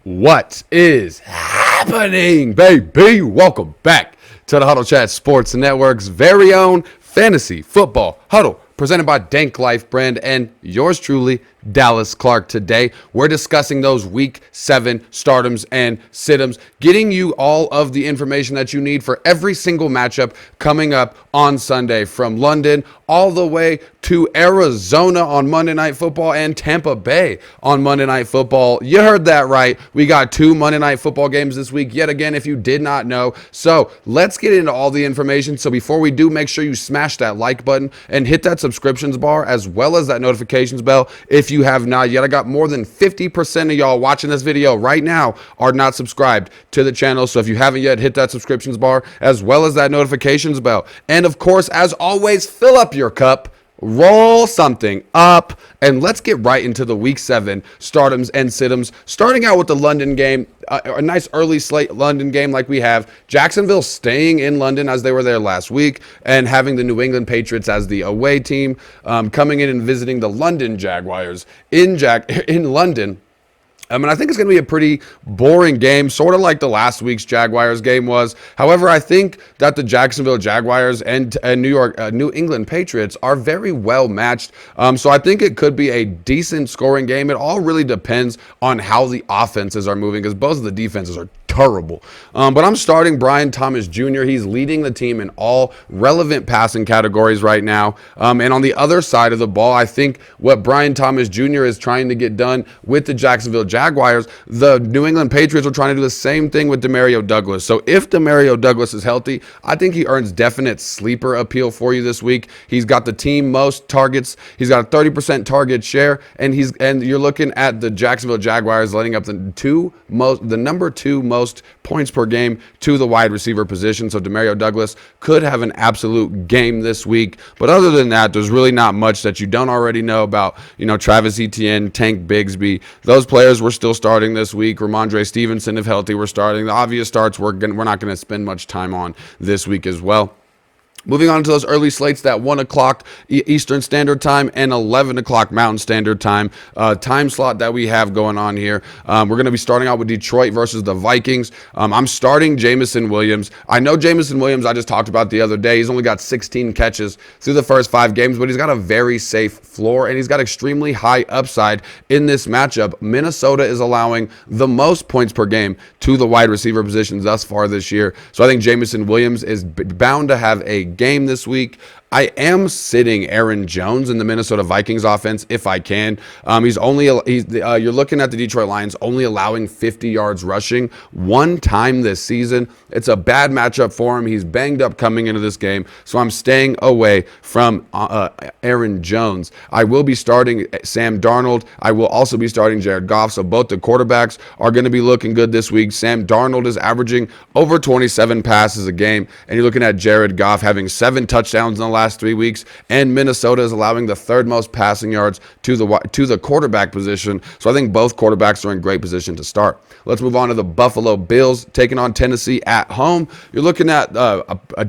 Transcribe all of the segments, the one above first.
What is happening, baby? Welcome back to the Huddle Chat Sports Network's very own fantasy football huddle, presented by Danklyfe brand and yours truly, Dallas Clark. Today, we're discussing those Week 7 startums and situms, getting you all of the information that you need for every single matchup coming up on Sunday, from London all the way to Arizona on Monday Night Football and Tampa Bay on Monday Night Football. You heard that right. We got 2 Monday Night Football games this week, yet again, if you did not know. So let's get into all the information. So before we do, make sure you smash that like button and hit that subscriptions bar as well as that notifications bell if you have not yet. I got more than 50% of y'all watching this video right now are not subscribed to the channel. So if you haven't yet, hit that subscriptions bar as well as that notifications bell. And of course, as always, fill up your cup, roll something up, and let's get right into the Week 7 startums and situms. Starting out with the London game, a nice early slate London game like we have. Jacksonville staying in London as they were there last week, and having the New England Patriots as the away team, coming in and visiting the London Jaguars in London. I think it's going to be a pretty boring game, sort of like the last week's Jaguars game was. However, I think that the Jacksonville Jaguars and New England Patriots are very well matched. So I think it could be a decent scoring game. It all really depends on how the offenses are moving, because both of the defenses are terrible. But I'm starting Brian Thomas Jr. He's leading the team in all relevant passing categories right now. And on the other side of the ball, I think what Brian Thomas Jr. is trying to get done with the Jacksonville Jaguars, the New England Patriots are trying to do the same thing with Demario Douglas. So if Demario Douglas is healthy, I think he earns definite sleeper appeal for you this week. He's got the team most targets. He's got a 30% target share, and you're looking at the Jacksonville Jaguars letting up the number 2 most points per game to the wide receiver position. So Demario Douglas could have an absolute game this week. But other than that, there's really not much that you don't already know about. Travis Etienne, Tank Bigsby, those players were still starting this week. Ramondre Stevenson, if healthy, we're starting. The obvious starts we're not going to spend much time on this week as well. Moving on to those early slates, that 1 o'clock Eastern Standard Time and 11 o'clock Mountain Standard Time time slot that we have going on here. We're going to be starting out with Detroit versus the Vikings. I'm starting Jameson Williams. I know Jameson Williams, I just talked about the other day. He's only got 16 catches through the first 5 games, but he's got a very safe floor, and he's got extremely high upside in this matchup. Minnesota is allowing the most points per game to the wide receiver positions thus far this year. So I think Jameson Williams is bound to have a game this week. I am sitting Aaron Jones in the Minnesota Vikings offense if I can. You're looking at the Detroit Lions only allowing 50 yards rushing 1 time this season. It's a bad matchup for him. He's banged up coming into this game, so I'm staying away from Aaron Jones. I will be starting Sam Darnold. I will also be starting Jared Goff. So both the quarterbacks are going to be looking good this week. Sam Darnold is averaging over 27 passes a game, and you're looking at Jared Goff having 7 touchdowns in the last 3 weeks, and Minnesota is allowing the 3rd most passing yards to the quarterback position. So I think both quarterbacks are in great position to start. Let's move on to the Buffalo Bills taking on Tennessee at home. You're looking at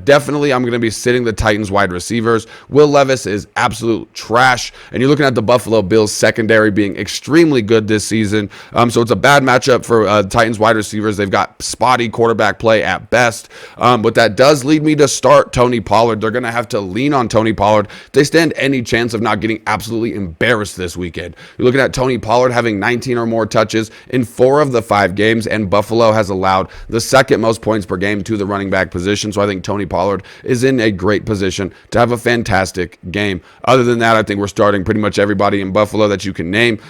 definitely I'm going to be sitting the Titans wide receivers. Will Levis is absolute trash, and you're looking at the Buffalo Bills secondary being extremely good this season. So it's a bad matchup for Titans wide receivers. They've got spotty quarterback play at best, but that does lead me to start Tony Pollard. They're going to have to lean on Tony Pollard. They stand any chance of not getting absolutely embarrassed this weekend. You're looking at Tony Pollard having 19 or more touches in 4 of the 5 games, and Buffalo has allowed the 2nd most points per game to the running back position. So I think Tony Pollard is in a great position to have a fantastic game. Other than that, I think we're starting pretty much everybody in Buffalo that you can name.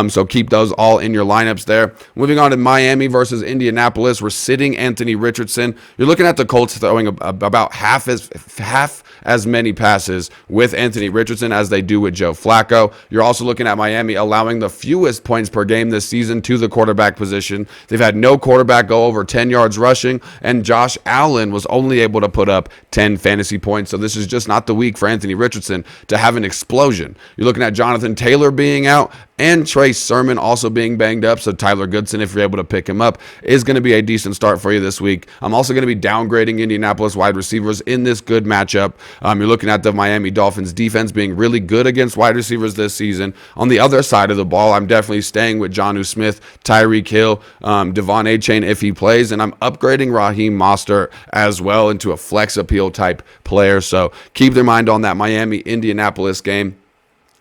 So keep those all in your lineups there. Moving on to Miami versus Indianapolis, we're sitting Anthony Richardson. You're looking at the Colts throwing about half as many passes with Anthony Richardson as they do with Joe Flacco. You're also looking at Miami allowing the fewest points per game this season to the quarterback position. They've had no quarterback go over 10 yards rushing, and Josh Allen was only able to put up 10 fantasy points. So this is just not the week for Anthony Richardson to have an explosion. You're looking at Jonathan Taylor being out, and Trey Sermon also being banged up. So Tyler Goodson, if you're able to pick him up, is going to be a decent start for you this week. I'm also going to be downgrading Indianapolis wide receivers in this good matchup. You're looking at the Miami Dolphins defense being really good against wide receivers this season. On the other side of the ball, I'm definitely staying with Jonnu Smith, Tyreek Hill, Devon A-Chain if he plays, and I'm upgrading Raheem Mostert as well into a flex appeal type player. So keep your mind on that Miami-Indianapolis game.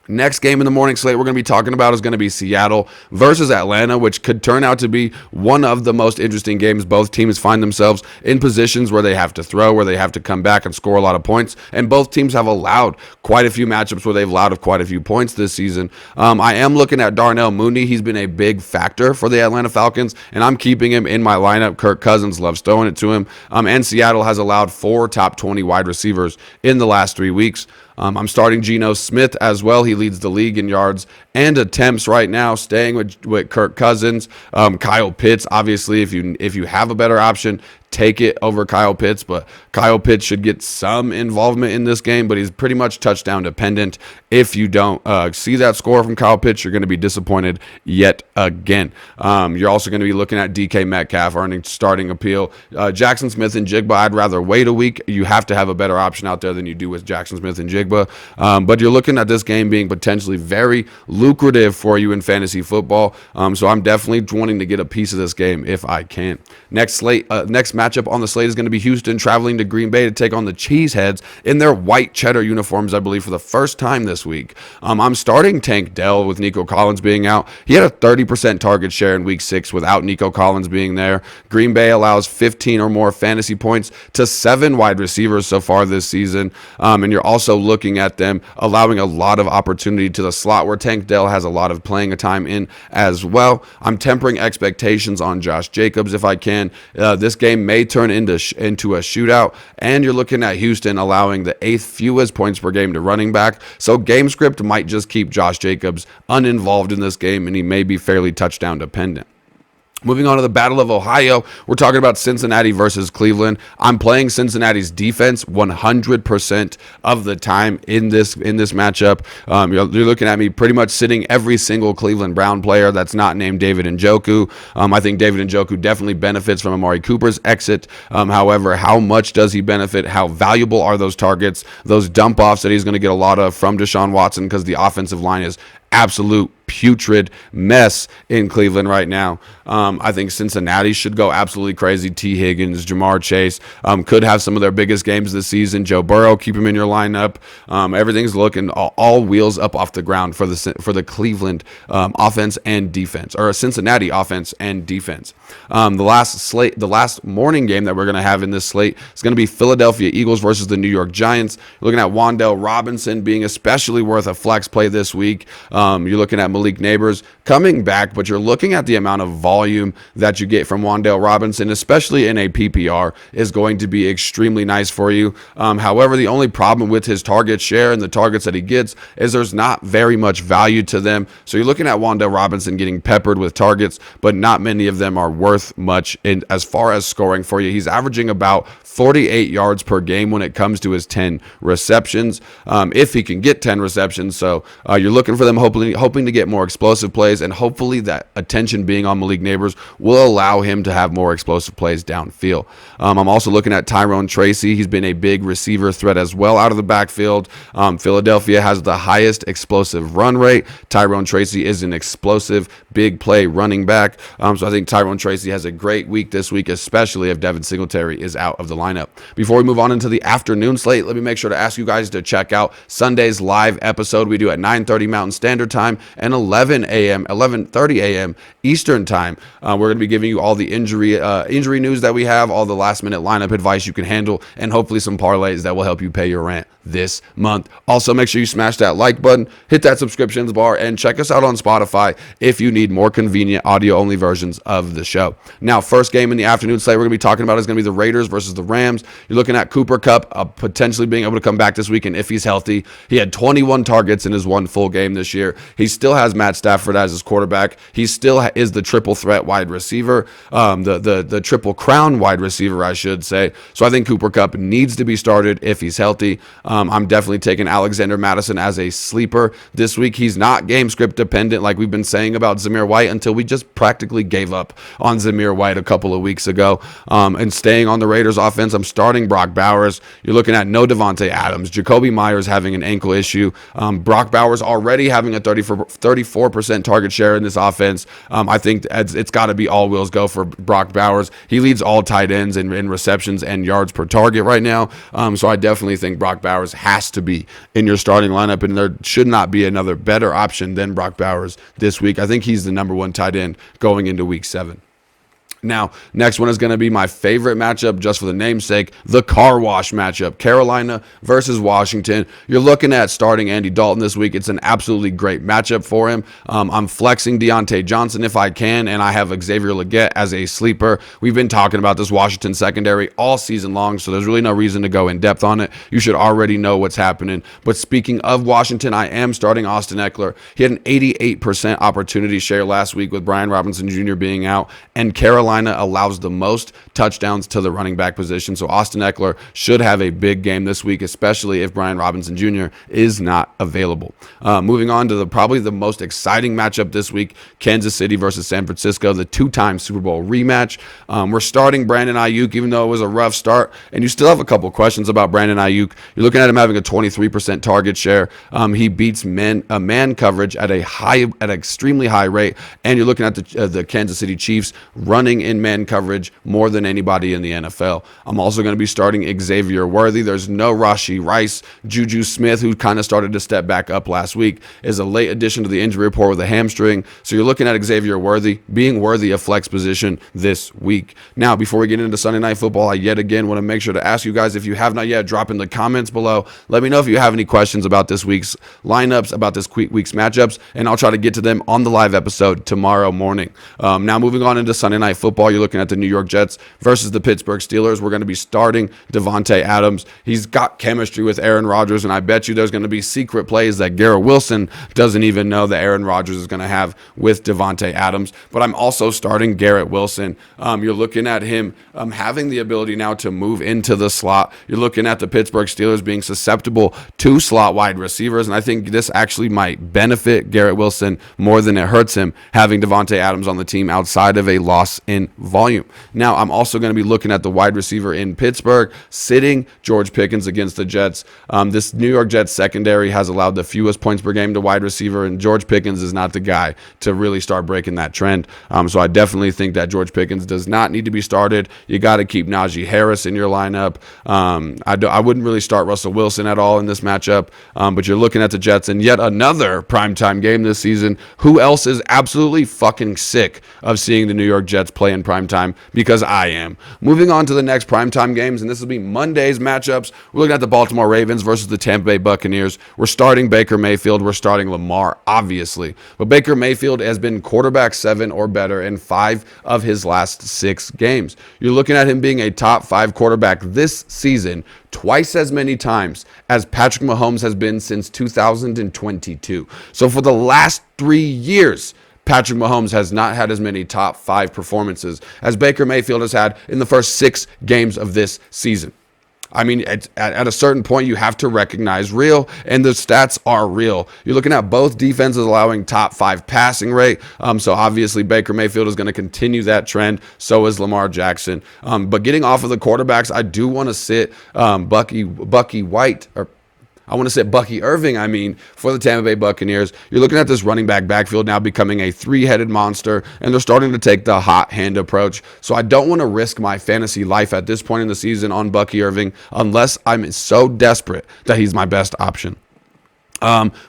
Next game in the morning slate we're going to be talking about is going to be Seattle versus Atlanta, which could turn out to be one of the most interesting games. Both teams find themselves in positions where they have to throw, where they have to come back and score a lot of points, and both teams have allowed quite a few matchups where they've allowed quite a few points this season. I am looking at Darnell Mooney. He's been a big factor for the Atlanta Falcons, and I'm keeping him in my lineup. Kirk Cousins loves throwing it to him, and Seattle has allowed 4 top 20 wide receivers in the last 3 weeks. I'm starting Geno Smith as well. He leads the league in yards and attempts right now, staying with Kirk Cousins. Kyle Pitts, obviously, if you have a better option, take it over Kyle Pitts, but Kyle Pitts should get some involvement in this game, but he's pretty much touchdown dependent. If you don't see that score from Kyle Pitts, you're going to be disappointed yet again. You're also going to be looking at DK Metcalf earning starting appeal. Jackson Smith and Jigba, I'd rather wait a week. You have to have a better option out there than you do with Jackson Smith and Jigba, but you're looking at this game being potentially very lucrative for you in fantasy football, so I'm definitely wanting to get a piece of this game if I can. Next matchup on the slate is going to be Houston traveling to Green Bay to take on the Cheeseheads in their white cheddar uniforms, I believe, for the first time this week. I'm starting Tank Dell with Nico Collins being out. He had a 30% target share in week 6 without Nico Collins being there. Green Bay allows 15 or more fantasy points to 7 wide receivers so far this season, and you're also looking at them allowing a lot of opportunity to the slot where Tank Dell has a lot of playing time in as well. I'm tempering expectations on Josh Jacobs if I can. This game may turn into a shootout, and you're looking at Houston allowing the 8th fewest points per game to running back, so game script might just keep Josh Jacobs uninvolved in this game, and he may be fairly touchdown dependent. Moving on to the Battle of Ohio, we're talking about Cincinnati versus Cleveland. I'm playing Cincinnati's defense 100% of the time in this matchup. You're looking at me pretty much sitting every single Cleveland Brown player that's not named David Njoku. I think David Njoku definitely benefits from Amari Cooper's exit. However, how much does he benefit? How valuable are those targets, those dump-offs that he's going to get a lot of from Deshaun Watson, because the offensive line is absolute putrid mess in Cleveland right now. I think Cincinnati should go absolutely crazy. T. Higgins, Jamar Chase could have some of their biggest games this season. Joe Burrow, keep him in your lineup. Everything's looking all wheels up off the ground for the Cleveland offense and defense, or Cincinnati offense and defense. The last morning game that we're going to have in this slate is going to be Philadelphia Eagles versus the New York Giants. You're looking at Wan'Dale Robinson being especially worth a flex play this week. You're looking at Malik Neighbors coming back, but you're looking at the amount of volume that you get from Wan'Dale Robinson, especially in a PPR, is going to be extremely nice for you. However, the only problem with his target share and the targets that he gets is there's not very much value to them. So you're looking at Wan'Dale Robinson getting peppered with targets, but not many of them are worth much as far as scoring for you. He's averaging about 48 yards per game when it comes to his 10 receptions, if he can get 10 receptions. So you're looking for them hoping to get more explosive plays, and hopefully that attention being on Malik Neighbors will allow him to have more explosive plays downfield. I'm also looking at Tyrone Tracy. He's been a big receiver threat as well out of the backfield. Philadelphia has the highest explosive run rate. Tyrone Tracy is an explosive big play running back. So I think Tyrone Tracy has a great week this week, especially if Devin Singletary is out of the lineup. Before we move on into the afternoon slate, let me make sure to ask you guys to check out Sunday's live episode we do at 9:30 Mountain Standard Time and 11:30 a.m. Eastern Time. We're going to be giving you all the injury news that we have, all the last-minute lineup advice you can handle, and hopefully some parlays that will help you pay your rent this month. Also, make sure you smash that like button, hit that subscriptions bar, and check us out on Spotify if you need more convenient audio-only versions of the show. Now, first game in the afternoon slate we're going to be talking about is going to be the Raiders versus the Rams. You're looking at Cooper Kupp potentially being able to come back this weekend if he's healthy. He had 21 targets in his one full game this year. He still has Matt Stafford as his quarterback. He still is the triple threat wide receiver, the triple crown wide receiver, I should say. So I think Cooper Kupp needs to be started if he's healthy. I'm definitely taking Alexander Mattison as a sleeper this week. He's not game script dependent like we've been saying about Zamir White until we just practically gave up on Zamir White a couple of weeks ago. And staying on the Raiders offense, I'm starting Brock Bowers. You're looking at no Devontae Adams. Jacoby Myers having an ankle issue. Brock Bowers already having a 34% target share in this offense. I think it's got to be all wheels go for Brock Bowers. He leads all tight ends in receptions and yards per target right now. So I definitely think Brock Bowers has to be in your starting lineup, and there should not be another better option than Brock Bowers this week. I think he's the number one tight end going into week 7. Now, next one is going to be my favorite matchup just for the namesake, the car wash matchup, Carolina versus Washington. You're looking at starting Andy Dalton this week. It's an absolutely great matchup for him. I'm flexing Deontay Johnson if I can, and I have Xavier Legette as a sleeper. We've been talking about this Washington secondary all season long, so there's really no reason to go in depth on it. You should already know what's happening. But speaking of Washington, I am starting Austin Eckler. He had an 88% opportunity share last week with Brian Robinson Jr. being out, and Carolina allows the most touchdowns to the running back position. So Austin Eckler should have a big game this week, especially if Brian Robinson Jr. is not available. Moving on to probably the most exciting matchup this week, Kansas City versus San Francisco, the 2-time Super Bowl rematch. We're starting Brandon Ayuk, even though it was a rough start, and you still have a couple questions about Brandon Ayuk. You're looking at him having a 23% target share. He beats man coverage at an extremely high rate, and you're looking at the Kansas City Chiefs running in man coverage more than anybody in the NFL. I'm also going to be starting Xavier Worthy. There's no Rashee Rice. Juju Smith, who kind of started to step back up last week, is a late addition to the injury report with a hamstring. So you're looking at Xavier Worthy being worthy of flex position this week. Now, before we get into Sunday Night Football, I yet again want to make sure to ask you guys, if you have not yet, drop in the comments below. Let me know if you have any questions about this week's lineups, about this week's matchups, and I'll try to get to them on the live episode tomorrow morning. Now, moving on into Sunday Night Football, you're looking at the New York Jets versus the Pittsburgh Steelers. We're going to be starting Devontae Adams. He's got chemistry with Aaron Rodgers, and I bet you there's going to be secret plays that Garrett Wilson doesn't even know that Aaron Rodgers is going to have with Devontae Adams. But I'm also starting Garrett Wilson. You're looking at him having the ability now to move into the slot. You're looking at the Pittsburgh Steelers being susceptible to slot wide receivers, and I think this actually might benefit Garrett Wilson more than it hurts him, having Devontae Adams on the team outside of a loss in volume. Now, I'm also going to be looking at the wide receiver in Pittsburgh, sitting George Pickens against the Jets. This New York Jets secondary has allowed the fewest points per game to wide receiver, and George Pickens is not the guy to really start breaking that trend. So I definitely think that George Pickens does not need to be started. You got to keep Najee Harris in your lineup. I wouldn't really start Russell Wilson at all in this matchup, but you're looking at the Jets in yet another primetime game this season. Who else is absolutely fucking sick of seeing the New York Jets play in primetime? Because I am. Moving on to the next primetime games, and this will be Monday's matchups. We're looking at the Baltimore Ravens versus the Tampa Bay Buccaneers. We're starting Baker Mayfield. We're starting Lamar, obviously. But Baker Mayfield has been quarterback 7 or better in 5 of his last 6 games. You're looking at him being a top 5 quarterback this season, twice as many times as Patrick Mahomes has been since 2022. So for the last 3 years, Patrick Mahomes has not had as many top 5 performances as Baker Mayfield has had in the first 6 games of this season. I mean, at a certain point, you have to recognize real, and the stats are real. You're looking at both defenses allowing top 5 passing rate. So obviously, Baker Mayfield is going to continue that trend. So is Lamar Jackson. But getting off of the quarterbacks, I do want to sit Bucky Irving, for the Tampa Bay Buccaneers. You're looking at this running backfield now becoming a 3-headed monster, and they're starting to take the hot hand approach. So I don't want to risk my fantasy life at this point in the season on Bucky Irving unless I'm so desperate that he's my best option.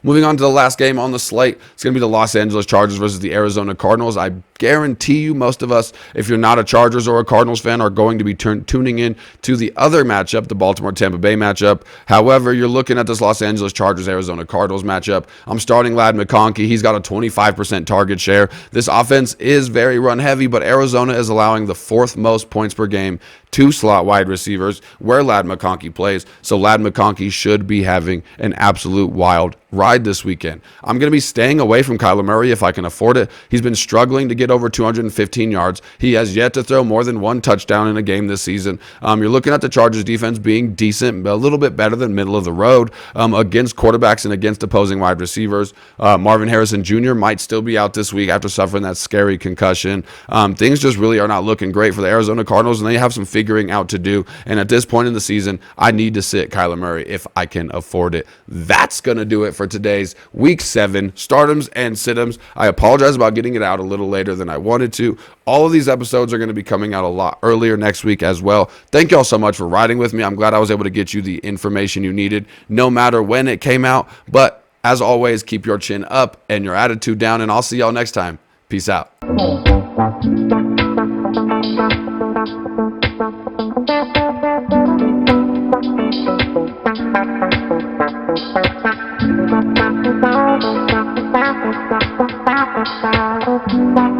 Moving on to the last game on the slate, it's going to be the Los Angeles Chargers versus the Arizona Cardinals. I guarantee you most of us, if you're not a Chargers or a Cardinals fan, are going to be tuning in to the other matchup, the Baltimore-Tampa Bay matchup. However, you're looking at this Los Angeles Chargers-Arizona Cardinals matchup. I'm starting Ladd McConkey. He's got a 25% target share. This offense is very run-heavy, but Arizona is allowing the 4th most points per game to slot wide receivers where Ladd McConkey plays. So Ladd McConkey should be having an absolute wild ride this weekend. I'm going to be staying away from Kyler Murray if I can afford it. He's been struggling to get over 215 yards. He has yet to throw more than one touchdown in a game this season. You're looking at the Chargers defense being decent, a little bit better than middle of the road against quarterbacks and against opposing wide receivers. Marvin Harrison Jr. might still be out this week after suffering that scary concussion. Things just really are not looking great for the Arizona Cardinals, and they have some figuring out to do. And at this point in the season, I need to sit Kyler Murray if I can afford it. That's going to do it for today's Week 7 Stardoms and Situms. I apologize about getting it out a little later than I wanted to. All of these episodes are going to be coming out a lot earlier next week as well. Thank you all so much for riding with me. I'm glad I was able to get you the information you needed, no matter when it came out. But as always, keep your chin up and your attitude down, and I'll see y'all next time. Peace out. Bye.